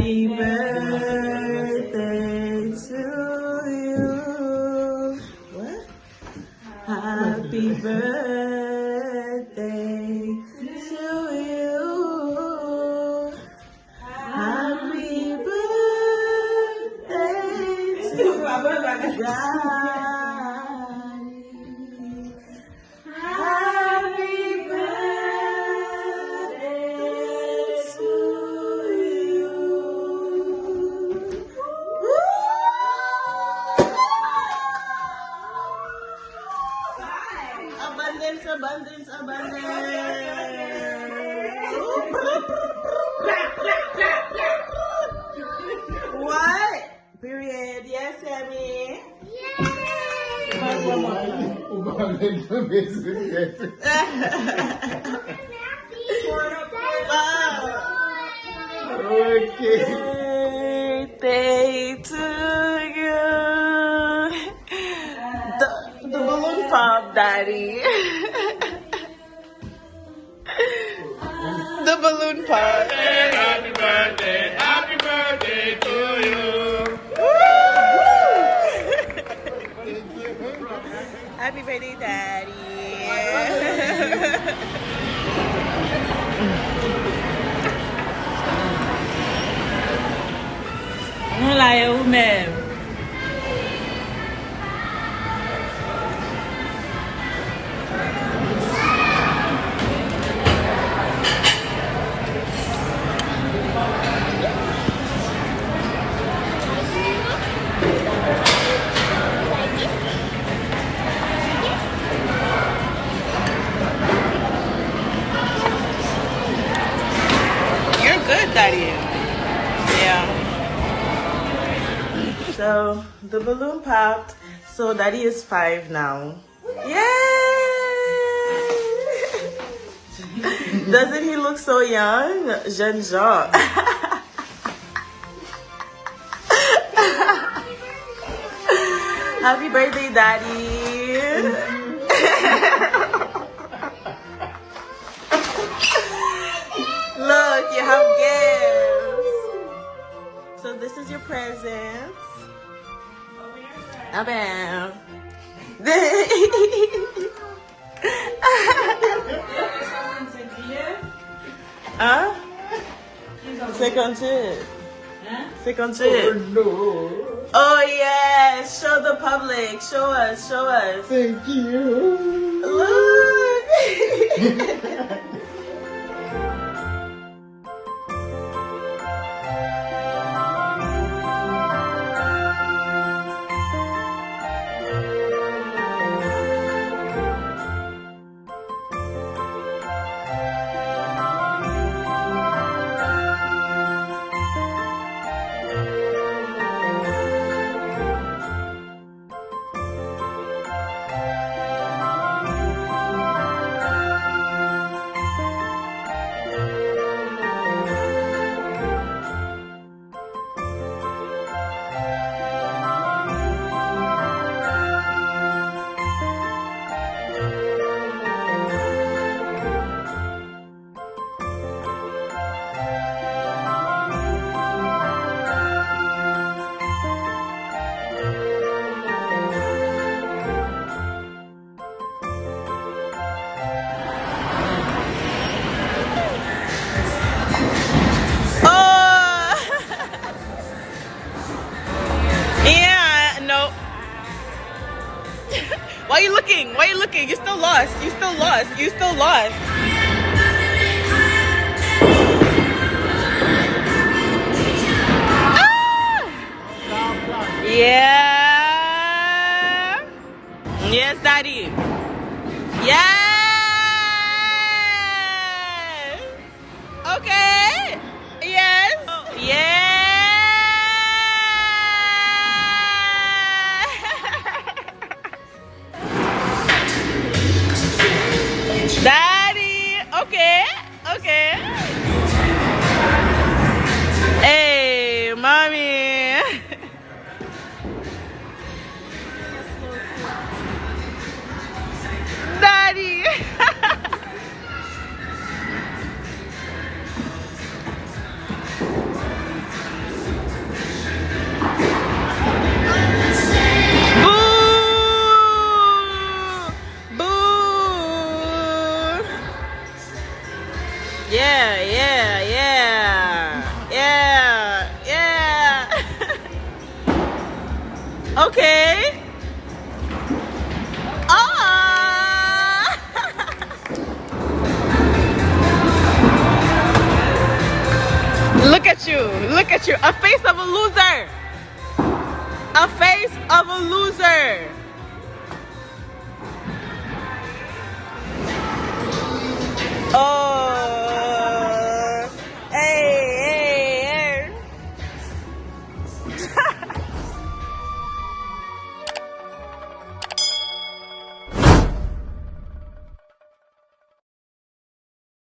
Happy birthday to you. What? Happy birthday to you. Happy birthday to Daddy. Happy birthday to you. Abundance, abundance, abundance. What? Period. Yes, Sammy. Okay. Birthday to you. The balloon pop, Daddy. The balloon pop. Happy birthday to you. Happy birthday, Daddy. Wala yung ma'am. You're good, Daddy. Yeah. So the balloon popped. So Daddy is 5 now. Yay! Doesn't he look so young? Jeune Jean. Happy birthday, Daddy. Look, you have gifts. So this is your presents. Abel. Hein? C'est comme ça. C'est comme ça. Oh yes, show the public. Show us, show us. Thank you. Look. Why are you looking? Why are you looking? You're still lost. You still lost. You still lost. Ah! Yeah. Yes, Daddy. Yes. Okay. Yes. Yes. Daddy! at you. Look at you. A face of a loser. A face of a loser. Oh.